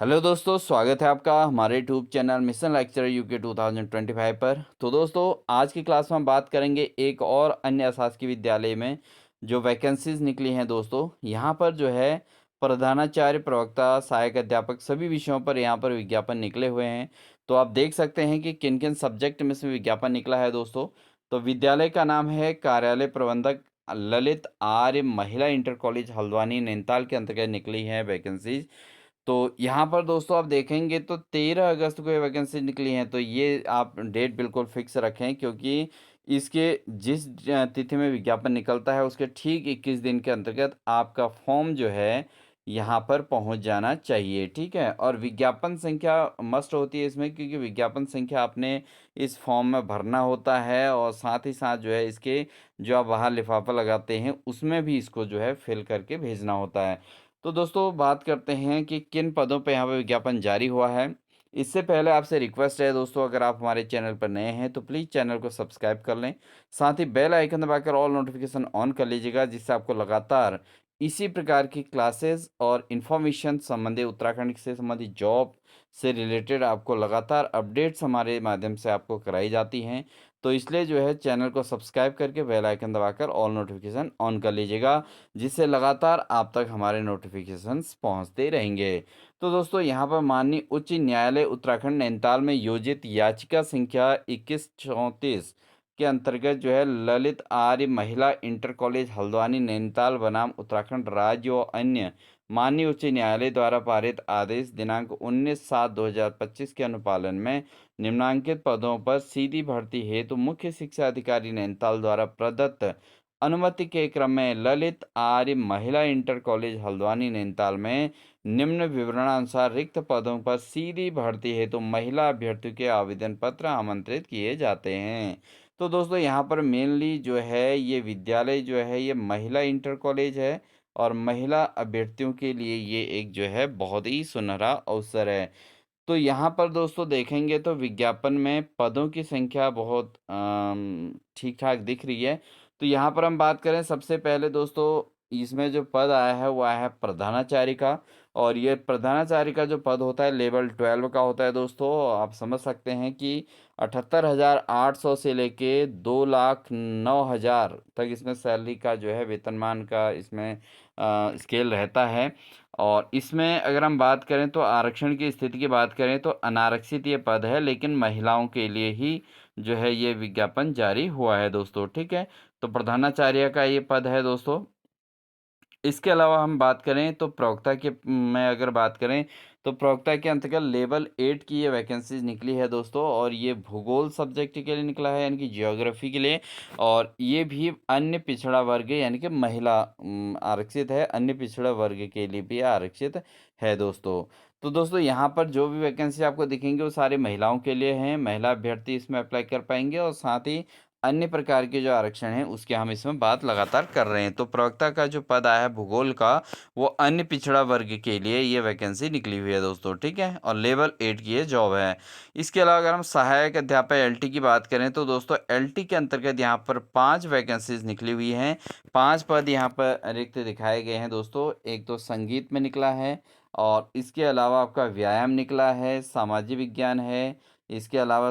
Hello दोस्तों, स्वागत है आपका हमारे YouTube channel mission lecture UK 2025 पर। तो दोस्तों, आज की क्लास में हम बात करेंगे एक और अन्य अशासकीय विद्यालय में जो वैकेंसीज निकली हैं। दोस्तों, यहाँ पर जो है प्रधानाचार्य, प्रवक्ता, सहायक अध्यापक सभी विषयों पर यहाँ पर विज्ञापन निकले हुए हैं। तो आप देख सकते हैं कि किन किन सब्जेक्ट में से विज्ञापन निकला है। दोस्तों, तो विद्यालय का नाम है कार्यालय प्रबंधक ललित आर्य महिला इंटर कॉलेज हल्द्वानी नैनीताल के अंतर्गत निकली है वैकेंसीज। तो यहाँ पर दोस्तों आप देखेंगे तो 13 अगस्त को ये वैकेंसी निकली हैं। तो ये आप डेट बिल्कुल फिक्स रखें, क्योंकि इसके जिस तिथि में विज्ञापन निकलता है उसके ठीक 21 दिन के अंतर्गत आपका फॉर्म जो है यहाँ पर पहुँच जाना चाहिए। ठीक है, और विज्ञापन संख्या मस्ट होती है इसमें, क्योंकि विज्ञापन संख्या आपने इस फॉर्म में भरना होता है और साथ ही साथ जो है इसके जो आप बाहर लिफाफा लगाते हैं उसमें भी इसको जो है फिल करके भेजना होता है। तो दोस्तों, बात करते हैं कि किन पदों पे यहाँ पे विज्ञापन जारी हुआ है। इससे पहले आपसे रिक्वेस्ट है दोस्तों, अगर आप हमारे चैनल पर नए हैं तो प्लीज़ चैनल को सब्सक्राइब कर लें। साथ ही बेल आइकन दबाकर ऑल नोटिफिकेशन ऑन कर लीजिएगा, जिससे आपको लगातार इसी प्रकार की क्लासेस और इन्फॉर्मेशन संबंधित उत्तराखंड से संबंधित जॉब से रिलेटेड आपको लगातार अपडेट्स हमारे माध्यम से आपको कराई जाती हैं। तो इसलिए जो है चैनल को सब्सक्राइब करके बेल आइकन दबाकर ऑल नोटिफिकेशन ऑन कर लीजिएगा, जिससे लगातार आप तक हमारे नोटिफिकेशंस पहुंचते रहेंगे। तो दोस्तों, यहाँ पर माननीय उच्च न्यायालय उत्तराखंड नैनीताल में योजित याचिका संख्या 2134 के अंतर्गत जो है ललित आर्य महिला इंटर कॉलेज हल्द्वानी नैनीताल बनाम उत्तराखंड राज्य और अन्य माननीय उच्च न्यायालय द्वारा पारित आदेश दिनांक 19/7/2025 के अनुपालन में निम्नांकित पदों पर सीधी भर्ती हेतु मुख्य शिक्षा अधिकारी नैनीताल द्वारा प्रदत्त अनुमति के क्रम में ललित आर्य महिला इंटर कॉलेज हल्द्वानी नैनीताल में निम्न विवरणानुसार रिक्त पदों पर सीधी भर्ती हेतु महिला अभ्यर्थियों के आवेदन पत्र आमंत्रित किए जाते हैं। तो दोस्तों, यहाँ पर मेनली जो है ये विद्यालय जो है ये महिला इंटर कॉलेज है, और महिला अभ्यर्थियों के लिए ये एक जो है बहुत ही सुनहरा अवसर है। तो यहाँ पर दोस्तों देखेंगे तो विज्ञापन में पदों की संख्या बहुत ठीक ठाक दिख रही है। तो यहाँ पर हम बात करें सबसे पहले दोस्तों, इसमें जो पद आया है वो आया है प्रधानाचार्य का। और ये प्रधानाचार्य का जो पद होता है लेवल 12 का होता है। दोस्तों, आप समझ सकते हैं कि 78,800 से लेके 2,09,000 तक इसमें सैलरी का जो है वेतनमान का इसमें स्केल रहता है। और इसमें अगर हम बात करें तो आरक्षण की स्थिति की बात करें तो अनारक्षित ये पद है, लेकिन महिलाओं के लिए ही जो है ये विज्ञापन जारी हुआ है दोस्तों। ठीक है, तो प्रधानाचार्य का ये पद है दोस्तों। इसके अलावा हम बात करें तो प्रवक्ता के में अगर बात करें तो प्रवक्ता के अंतर्गत लेवल 8 की ये वैकेंसीज निकली है दोस्तों, और ये भूगोल सब्जेक्ट के लिए निकला है, यानी कि जियोग्राफी के लिए। और ये भी अन्य पिछड़ा वर्ग यानी कि महिला आरक्षित है, अन्य पिछड़ा वर्ग के लिए भी आरक्षित है दोस्तों। तो दोस्तों, यहाँ पर जो भी वैकेंसी आपको दिखेंगे वो सारी महिलाओं के लिए हैं, महिला अभ्यर्थी इसमें अप्लाई कर पाएंगे। और साथ ही अन्य प्रकार के जो आरक्षण हैं उसकी हम इसमें बात लगातार कर रहे हैं। तो प्रवक्ता का जो पद आया है भूगोल का, वो अन्य पिछड़ा वर्ग के लिए ये वैकेंसी निकली हुई है दोस्तों। ठीक है, और लेवल 8 की ये जॉब है। इसके अलावा अगर हम सहायक अध्यापक एलटी की बात करें तो दोस्तों एलटी के अंतर्गत यहाँ पर 5 वैकेंसीज निकली हुई हैं। 5 पद यहाँ पर रिक्त दिखाए गए हैं दोस्तों। एक तो संगीत में निकला है, और इसके अलावा आपका व्यायाम निकला है, सामाजिक विज्ञान है। इसके अलावा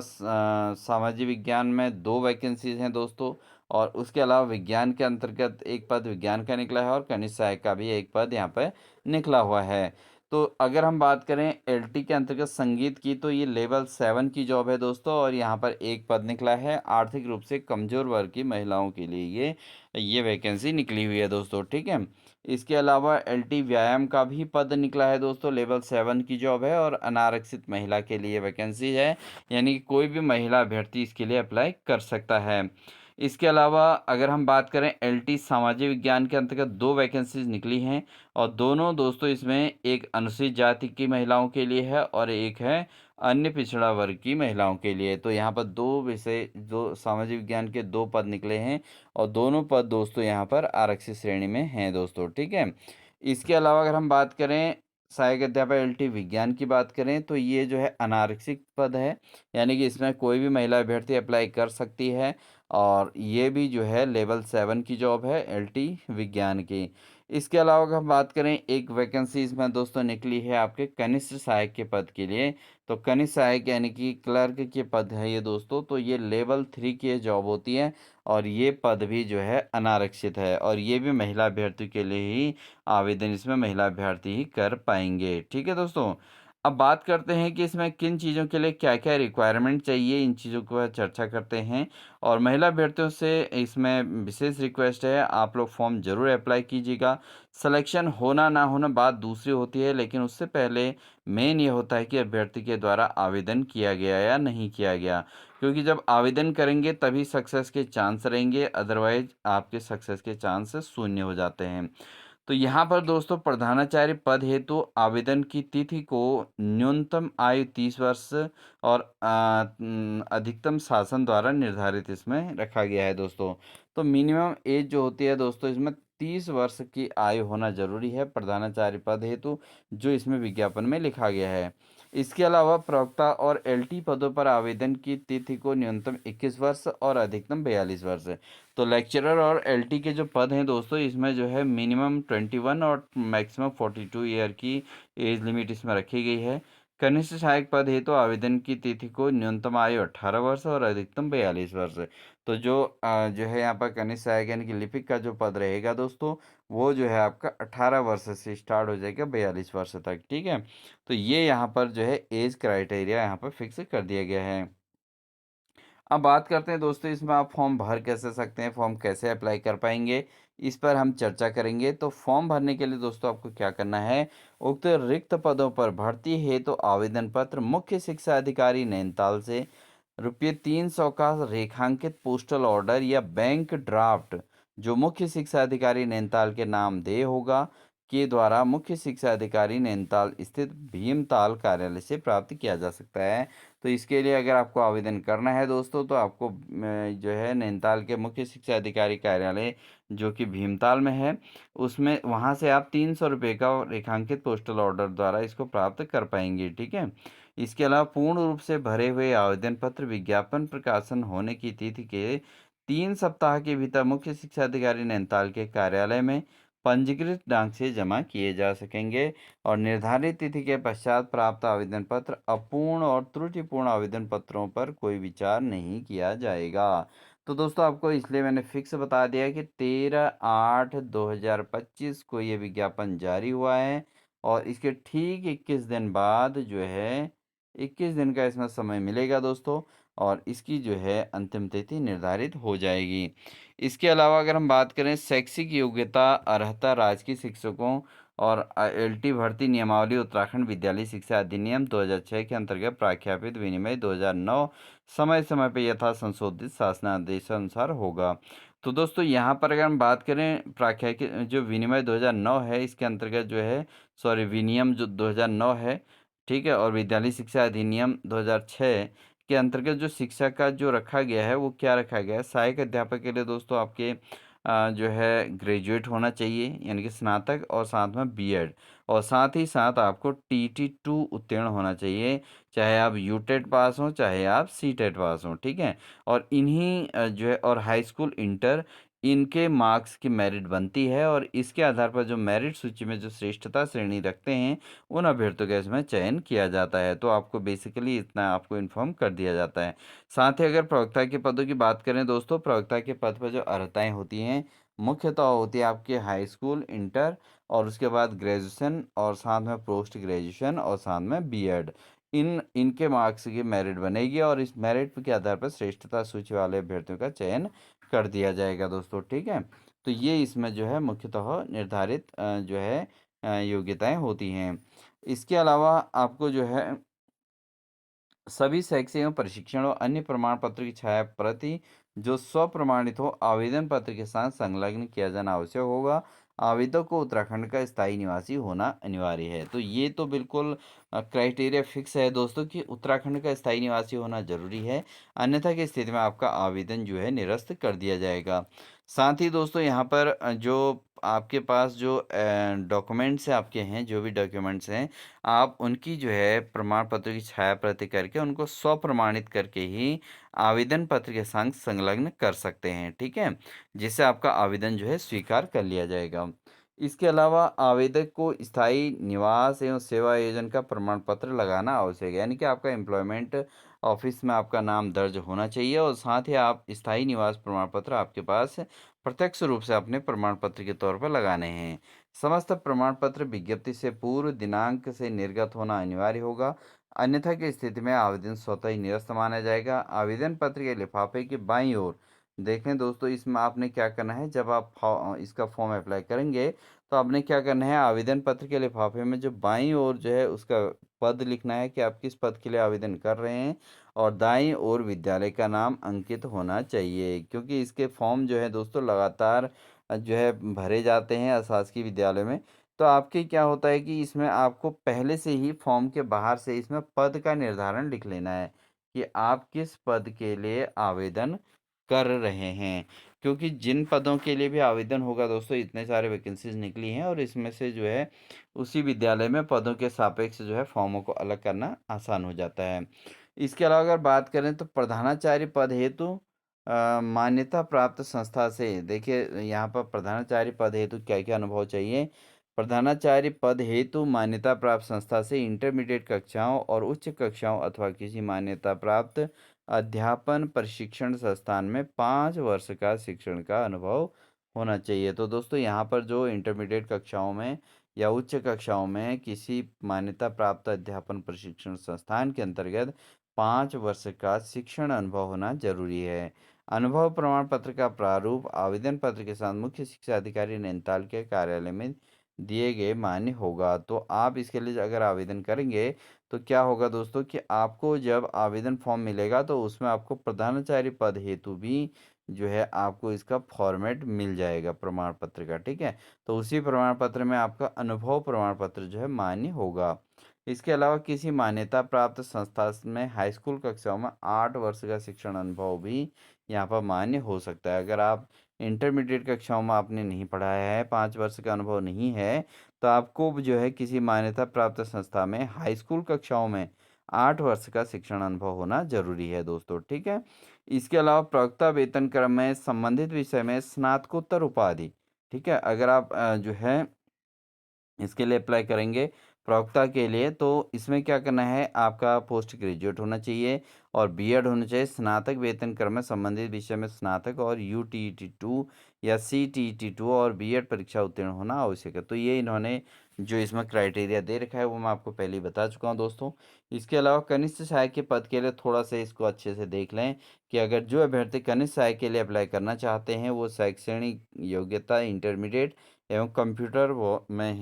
सामाजिक विज्ञान में 2 वैकेंसीज हैं दोस्तों। और उसके अलावा विज्ञान के अंतर्गत एक पद विज्ञान का निकला है, और कनिष्ठ सहायक का भी एक पद यहाँ पर निकला हुआ है। तो अगर हम बात करें एलटी के अंतर्गत संगीत की, तो ये लेवल 7 की जॉब है दोस्तों, और यहाँ पर एक पद निकला है आर्थिक रूप से कमजोर वर्ग की महिलाओं के लिए ये वैकेंसी निकली हुई है दोस्तों। ठीक है, इसके अलावा एलटी व्यायाम का भी पद निकला है दोस्तों, लेवल 7 की जॉब है, और अनारक्षित महिला के लिए वैकेंसी है, यानी कि कोई भी महिला अभ्यर्थी इसके लिए अप्लाई कर सकता है। इसके अलावा अगर हम बात करें एलटी सामाजिक विज्ञान के अंतर्गत 2 वैकेंसीज निकली हैं, और दोनों दोस्तों इसमें एक अनुसूचित जाति की महिलाओं के लिए है और एक है अन्य पिछड़ा वर्ग की महिलाओं के लिए। तो यहाँ पर 2 विषय, दो सामाजिक विज्ञान के 2 पद निकले हैं, और दोनों पद दोस्तों यहाँ पर आरक्षित श्रेणी में हैं दोस्तों। ठीक है, इसके अलावा अगर हम बात करें सहायक अध्यापक एलटी विज्ञान की बात करें तो ये जो है अनारक्षित पद है, यानी कि इसमें कोई भी महिला अभ्यर्थी अप्लाई कर सकती है, और ये भी जो है लेवल 7 की जॉब है एलटी विज्ञान की। इसके अलावा अगर हम बात करें, एक वैकेंसी इसमें दोस्तों निकली है आपके कनिष्ठ सहायक के पद के लिए। तो कनिष्ठ सहायक यानी कि क्लर्क के पद है ये दोस्तों, तो ये लेवल 3 की ये जॉब होती है और ये पद भी जो है अनारक्षित है और ये भी महिला अभ्यर्थी के लिए ही आवेदन इसमें महिला अभ्यर्थी ही कर पाएँगे। ठीक है दोस्तों? अब बात करते हैं कि इसमें किन चीज़ों के लिए क्या-क्या रिक्वायरमेंट चाहिए, इन चीज़ों को चर्चा करते हैं। और महिला अभ्यर्थियों से इसमें विशेष रिक्वेस्ट है, आप लोग फॉर्म ज़रूर अप्लाई कीजिएगा। सिलेक्शन होना ना होना बात दूसरी होती है, लेकिन उससे पहले मेन ये होता है कि अभ्यर्थी के द्वारा आवेदन किया गया या नहीं किया गया। क्योंकि जब आवेदन करेंगे तभी सक्सेस के चांस रहेंगे, अदरवाइज़ आपके सक्सेस के चांस शून्य हो जाते हैं। तो यहाँ पर दोस्तों प्रधानाचार्य पद हेतु आवेदन की तिथि को न्यूनतम आयु 30 वर्ष और अधिकतम शासन द्वारा निर्धारित इसमें रखा गया है दोस्तों। तो मिनिमम एज जो होती है दोस्तों इसमें 30 वर्ष की आयु होना ज़रूरी है प्रधानाचार्य पद हेतु, जो इसमें विज्ञापन में लिखा गया है। इसके अलावा प्रवक्ता और एलटी पदों पर आवेदन की तिथि को न्यूनतम 21 वर्ष और अधिकतम 42 वर्ष। तो लेक्चरर और एलटी के जो पद हैं दोस्तों, इसमें जो है मिनिमम 21 और मैक्सिमम 42 ईयर की एज लिमिट इसमें रखी गई है। कनिष्ठ सहायक पद है तो आवेदन की तिथि को न्यूनतम आयु 18 वर्ष और अधिकतम 42 वर्ष। तो जो है यहाँ पर कनिष्ठ सहायक यानी कि लिपिक का जो पद रहेगा दोस्तों, वो जो है आपका 18 वर्ष से स्टार्ट हो जाएगा 42 वर्ष तक। ठीक है? तो ये यहाँ पर जो है एज क्राइटेरिया यहाँ पर फिक्स कर दिया गया है। अब बात करते हैं दोस्तों, इसमें आप फॉर्म भर कैसे सकते हैं, फॉर्म कैसे अप्लाई कर पाएंगे, इस पर हम चर्चा करेंगे। तो फॉर्म भरने के लिए दोस्तों आपको क्या करना है, उक्त रिक्त पदों पर भर्ती है तो आवेदन पत्र मुख्य शिक्षा अधिकारी नैनीताल से ₹300 का रेखांकित पोस्टल ऑर्डर या बैंक ड्राफ्ट जो मुख्य शिक्षा अधिकारी नैनीताल के नाम दे होगा के द्वारा मुख्य शिक्षा अधिकारी नैनीताल स्थित भीमताल कार्यालय से प्राप्त किया जा सकता है। तो इसके लिए अगर आपको आवेदन करना है दोस्तों, तो आपको जो है नैनीताल के मुख्य शिक्षा अधिकारी कार्यालय जो कि भीमताल में है, उसमें वहाँ से आप ₹300 का रेखांकित पोस्टल ऑर्डर द्वारा इसको प्राप्त कर पाएंगे। ठीक है? इसके अलावा पूर्ण रूप से भरे हुए आवेदन पत्र विज्ञापन प्रकाशन होने की तिथि के 3 सप्ताह के भीतर मुख्य शिक्षा अधिकारी नैनीताल के कार्यालय में पंजीकृत ढंग से जमा किए जा सकेंगे और निर्धारित तिथि के पश्चात प्राप्त आवेदन पत्र अपूर्ण और त्रुटिपूर्ण आवेदन पत्रों पर कोई विचार नहीं किया जाएगा। तो दोस्तों आपको इसलिए मैंने फिक्स बता दिया कि 13/8/2025 को ये विज्ञापन जारी हुआ है और इसके ठीक 21 दिन बाद जो है 21 दिन का इसमें समय मिलेगा दोस्तों और इसकी जो है अंतिम तिथि निर्धारित हो जाएगी। इसके अलावा अगर हम बात करें शैक्षिक योग्यता, अर्हता राजकीय शिक्षकों और एलटी भर्ती नियमावली उत्तराखंड विद्यालय शिक्षा अधिनियम 2006 के अंतर्गत प्रख्यापित विनिमय 2009 समय-समय पे यथा संशोधित शासनादेशानुसार होगा। तो दोस्तों यहाँ पर अगर हम बात करें प्राख्यापित जो विनिमय 2009 है, इसके अंतर्गत जो है सॉरी विनियम जो 2009 है, ठीक है? और विद्यालय शिक्षा अधिनियम 2006 के अंतर्गत जो शिक्षा का जो रखा गया है, वो क्या रखा गया है? सहायक अध्यापक के लिए दोस्तों आपके जो है ग्रेजुएट होना चाहिए यानी कि स्नातक और साथ में बीएड और साथ ही साथ आपको टीटी 2 उत्तीर्ण होना चाहिए, चाहे आप यूटेट पास हों, चाहे आप सीटेट पास हों, ठीक है? और इन्हीं जो है और हाई स्कूल इंटर इनके मार्क्स की मेरिट बनती है और इसके आधार पर जो मेरिट सूची में जो श्रेष्ठता श्रेणी रखते हैं, उन अभ्यर्थियों का इसमें चयन किया जाता है। तो आपको बेसिकली इतना आपको इन्फॉर्म कर दिया जाता है। साथ ही अगर प्रवक्ता के पदों की बात करें दोस्तों, प्रवक्ता के पद पर जो अर्हताएँ होती हैं, मुख्यतः होती है आपके हाई स्कूल, इंटर और उसके बाद ग्रेजुएशन और साथ में पोस्ट ग्रेजुएशन और साथ में बीएड। इनके मार्क्स की मेरिट बनेगी और इस मेरिट के आधार पर श्रेष्ठता सूची वाले अभ्यर्थियों का चयन कर दिया जाएगा दोस्तों, ठीक है? तो ये इसमें जो है मुख्यतः निर्धारित जो है योग्यताएँ होती हैं। इसके अलावा आपको जो है सभी शैक्षिक एवं प्रशिक्षण और अन्य प्रमाण पत्र की छाया प्रति जो स्वप्रमाणित हो आवेदन पत्र के साथ संलग्न किया जाना आवश्यक होगा। आवेदक को उत्तराखंड का स्थायी निवासी होना अनिवार्य है। तो ये तो बिल्कुल क्राइटेरिया फिक्स है दोस्तों कि उत्तराखंड का स्थायी निवासी होना जरूरी है, अन्यथा की स्थिति में आपका आवेदन जो है निरस्त कर दिया जाएगा। साथ ही दोस्तों यहाँ पर जो आपके पास जो डॉक्यूमेंट्स आपके हैं, जो भी डॉक्यूमेंट्स हैं, आप उनकी जो है प्रमाण पत्र की छाया प्रति करके उनको स्वप्रमाणित करके ही आवेदन पत्र के संग संलग्न कर सकते हैं, ठीक है? जिससे आपका आवेदन जो है स्वीकार कर लिया जाएगा। इसके अलावा आवेदक को स्थायी निवास एवं सेवा आयोजन का प्रमाण पत्र लगाना आवश्यक है, यानी कि आपका एम्प्लॉयमेंट ऑफिस में आपका नाम दर्ज होना चाहिए और साथ ही आप स्थायी निवास प्रमाण पत्र आपके पास प्रत्यक्ष रूप से अपने प्रमाण पत्र के तौर पर लगाने हैं। समस्त प्रमाण पत्र विज्ञप्ति से पूर्व दिनांक से निर्गत होना अनिवार्य होगा, अन्यथा की स्थिति में आवेदन स्वतः ही निरस्त माना जाएगा। आवेदन पत्र के लिफाफे की बाईं ओर देखें दोस्तों, इसमें आपने क्या करना है, जब आप इसका फॉर्म अप्लाई करेंगे तो आपने क्या करना है, आवेदन पत्र के लिफाफे में जो बाईं ओर जो है उसका पद लिखना है कि आप किस पद के लिए आवेदन कर रहे हैं, और दाईं ओर विद्यालय का नाम अंकित होना चाहिए, क्योंकि इसके फॉर्म जो है दोस्तों लगातार जो है भरे जाते हैं अशासकीय विद्यालय में। तो आपके क्या होता है कि इसमें आपको पहले से ही फॉर्म के बाहर से इसमें पद का निर्धारण लिख लेना है कि आप किस पद के लिए आवेदन कर रहे हैं, क्योंकि जिन पदों के लिए भी आवेदन होगा दोस्तों, इतने सारे वैकेंसीज निकली हैं और इसमें से जो है उसी विद्यालय में पदों के सापेक्ष जो है फॉर्मों को अलग करना आसान हो जाता है। इसके अलावा अगर बात करें तो प्रधानाचार्य पद हेतु मान्यता प्राप्त संस्था से, देखिए यहाँ पर प्रधानाचार्य पद हेतु क्या क्या अनुभव चाहिए। प्रधानाचार्य पद हेतु मान्यता प्राप्त संस्था से इंटरमीडिएट कक्षाओं और उच्च कक्षाओं अथवा किसी मान्यता प्राप्त अध्यापन प्रशिक्षण संस्थान में 5 वर्ष का शिक्षण का अनुभव होना चाहिए। तो दोस्तों यहाँ पर जो इंटरमीडिएट कक्षाओं में या उच्च कक्षाओं में किसी मान्यता प्राप्त अध्यापन प्रशिक्षण संस्थान के अंतर्गत 5 वर्ष का शिक्षण अनुभव होना जरूरी है। अनुभव प्रमाण पत्र का प्रारूप आवेदन पत्र के साथ मुख्य शिक्षा अधिकारी नैनीताल के कार्यालय में दिए गए मान्य होगा। तो आप इसके लिए अगर आवेदन करेंगे तो क्या होगा दोस्तों कि आपको जब आवेदन फॉर्म मिलेगा तो उसमें आपको प्रधानाचार्य पद हेतु भी जो है आपको इसका फॉर्मेट मिल जाएगा प्रमाण पत्र का, ठीक है। तो उसी प्रमाण पत्र में आपका अनुभव प्रमाण पत्र जो है मान्य होगा। इसके अलावा किसी मान्यता प्राप्त संस्था में हाई स्कूल कक्षाओं में 8 वर्ष का शिक्षण अनुभव भी यहाँ पर मान्य हो सकता है। अगर आप इंटरमीडिएट कक्षाओं में आपने नहीं पढ़ाया है, 5 वर्ष का अनुभव नहीं है, तो आपको जो है किसी मान्यता प्राप्त संस्था में हाई स्कूल कक्षाओं में 8 वर्ष का शिक्षण अनुभव होना जरूरी है दोस्तों, ठीक है। इसके अलावा प्रवक्ता वेतन क्रम में संबंधित विषय में स्नातकोत्तर उपाधि, ठीक है। अगर आप जो है इसके लिए अप्लाई करेंगे प्रवक्ता के लिए, तो इसमें क्या करना है, आपका पोस्ट ग्रेजुएट होना चाहिए और बीएड होना चाहिए। स्नातक वेतन क्रम में संबंधित विषय में स्नातक और यूटीटी 2 या सीटीईटी 2 और बीएड परीक्षा उत्तीर्ण होना आवश्यक है। तो ये इन्होंने जो इसमें क्राइटेरिया दे रखा है वो मैं आपको पहले ही बता चुका हूँ दोस्तों। इसके अलावा कनिष्ठ सहायक के पद के लिए थोड़ा सा इसको अच्छे से देख लें कि अगर जो अभ्यर्थी कनिष्ठ सहायक के लिए अप्लाई करना चाहते हैं वो शैक्षणिक योग्यता इंटरमीडिएट एवं कंप्यूटर में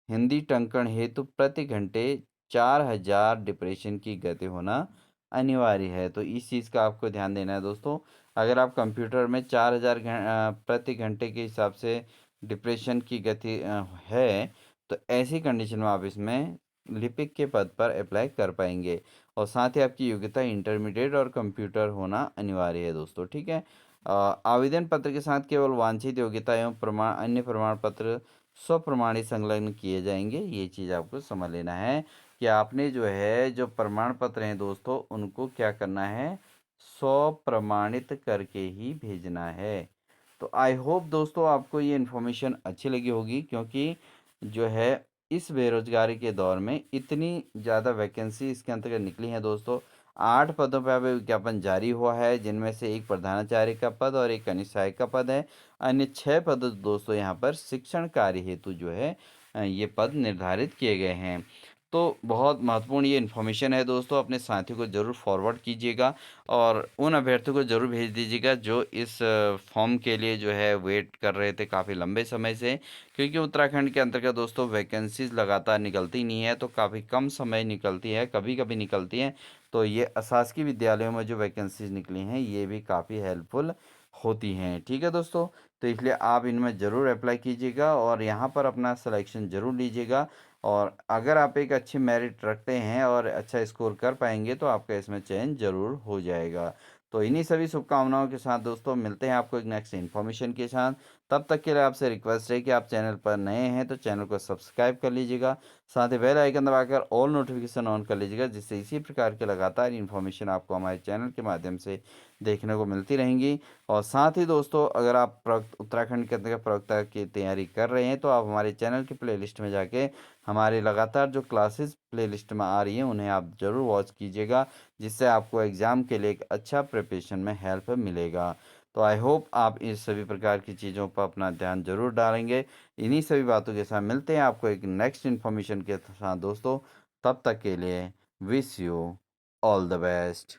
हिंदी टंकण हेतु प्रति घंटे 4,000 डिप्रेशन की गति होना अनिवार्य है। तो इस चीज़ का आपको ध्यान देना है दोस्तों। अगर आप कंप्यूटर में 4,000 प्रति घंटे के हिसाब से डिप्रेशन की गति है, तो ऐसी कंडीशन में आप इसमें लिपिक के पद पर अप्लाई कर पाएंगे और साथ ही आपकी योग्यता इंटरमीडिएट और कंप्यूटर होना अनिवार्य है दोस्तों, ठीक है। आवेदन पत्र के साथ केवल वांछित योग्यता एवं प्रमाण अन्य प्रमाण पत्र स्वप्रमाणित संलग्न किए जाएंगे। ये चीज़ आपको समझ लेना है कि आपने जो है जो प्रमाण पत्र हैं दोस्तों उनको क्या करना है, स्वप्रमाणित करके ही भेजना है। तो आई होप दोस्तों आपको ये इन्फॉर्मेशन अच्छी लगी होगी, क्योंकि जो है इस बेरोजगारी के दौर में इतनी ज़्यादा वैकेंसी इसके अंतर्गत निकली हैं दोस्तों। 8 पदों पर अभी विज्ञापन जारी हुआ है, जिनमें से एक प्रधानाचार्य का पद और एक कनिष्ठ सहायक का पद है। अन्य 6 पद दोस्तों यहाँ पर शिक्षण कार्य हेतु जो है ये पद निर्धारित किए गए हैं। तो बहुत महत्वपूर्ण ये इन्फॉर्मेशन है दोस्तों, अपने साथियों को ज़रूर फॉरवर्ड कीजिएगा और उन अभ्यर्थियों को ज़रूर भेज दीजिएगा जो इस फॉर्म के लिए जो है वेट कर रहे थे काफ़ी लंबे समय से, क्योंकि उत्तराखंड के अंतर्गत दोस्तों वैकेंसीज लगातार निकलती नहीं है, तो काफ़ी कम समय निकलती है, कभी कभी निकलती है। तो ये अशासकीय विद्यालयों में जो वैकेंसीज निकली हैं ये भी काफ़ी हेल्पफुल होती हैं, ठीक है दोस्तों। तो इसलिए आप इनमें ज़रूर अप्लाई कीजिएगा और यहाँ पर अपना सिलेक्शन ज़रूर लीजिएगा। और अगर आप एक अच्छी मेरिट रखते हैं और अच्छा स्कोर कर पाएंगे तो आपका इसमें चयन ज़रूर हो जाएगा। तो इन्हीं सभी शुभकामनाओं के साथ दोस्तों मिलते हैं आपको एक नेक्स्ट इन्फॉर्मेशन के साथ। तब तक के लिए आपसे रिक्वेस्ट है कि आप चैनल पर नए हैं तो चैनल को सब्सक्राइब कर लीजिएगा, साथ ही बेल आइकन दबाकर ऑल नोटिफिकेशन ऑन कर लीजिएगा, जिससे इसी प्रकार के लगातार इन्फॉर्मेशन आपको हमारे चैनल के माध्यम से देखने को मिलती रहेंगी। और साथ ही दोस्तों, अगर आप उत्तराखंड के अंतर्गत प्रवक्ता की तैयारी कर रहे हैं तो आप हमारे चैनल की प्लेलिस्ट में जाके हमारे लगातार जो क्लासेस प्लेलिस्ट में आ रही हैं उन्हें आप ज़रूर वॉच कीजिएगा, जिससे आपको एग्ज़ाम के लिए एक अच्छा प्रिपरेशन में हेल्प मिलेगा। तो आई होप आप इस सभी प्रकार की चीज़ों पर अपना ध्यान ज़रूर डालेंगे। इन्हीं सभी बातों के साथ मिलते हैं आपको एक नेक्स्ट इन्फॉर्मेशन के साथ दोस्तों। तब तक के लिए wish you all the best.